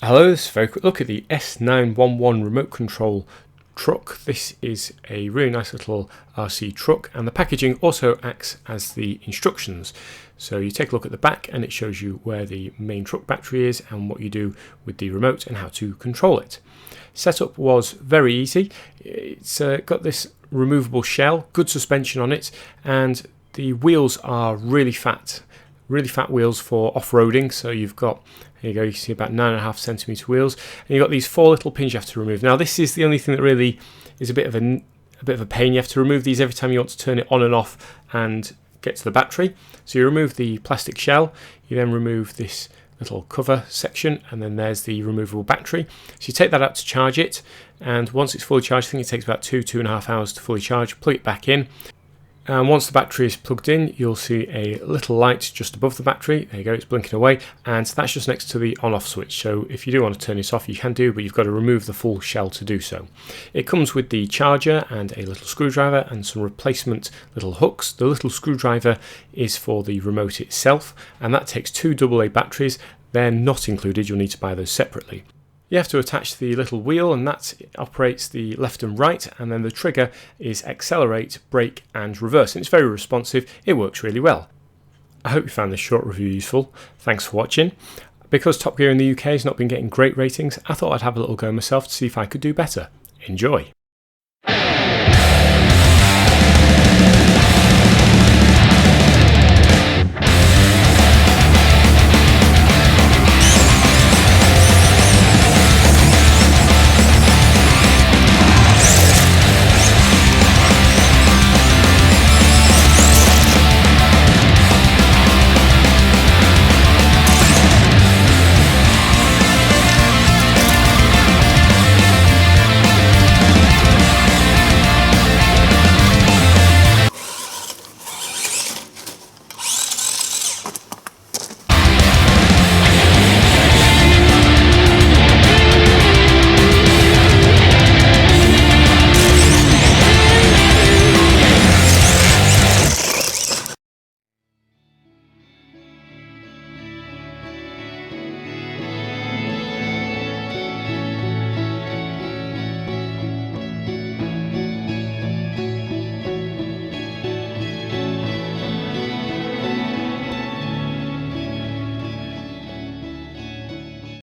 Hello, this is a very quick look at the S911 remote control truck. This is a really nice little RC truck, and the packaging also acts as the instructions. So you take a look at the back and it shows you where the main truck battery is and what you do with the remote and how to control it. Setup was very easy. It's got this removable shell, good suspension on it, and the wheels are really fat wheels for off-roading. So you've got, here you go, you can see about 9.5 centimetre wheels, and you've got these 4 little pins you have to remove. Now this is the only thing that really is a bit of a pain. You have to remove these every time you want to turn it on and off and get to the battery. So you remove the plastic shell, you then remove this little cover section, and then there's the removable battery. So you take that out to charge it, and once it's fully charged, I think it takes about 2.5 hours to fully charge, plug it back in. And once the battery is plugged in, you'll see a little light just above the battery. There you go, it's blinking away, and that's just next to the on-off switch. So if you do want to turn this off, you can do, but you've got to remove the full shell to do so. It comes with the charger and a little screwdriver and some replacement little hooks. The little screwdriver is for the remote itself, and that takes 2 AA batteries. They're not included, you'll need to buy those separately. You have to attach the little wheel, and that operates the left and right, and then the trigger is accelerate, brake and reverse, and it's very responsive. It works really well. I hope you found this short review useful. Thanks for watching. Because Top Gear in the UK has not been getting great ratings, I thought I'd have a little go myself to see if I could do better. Enjoy!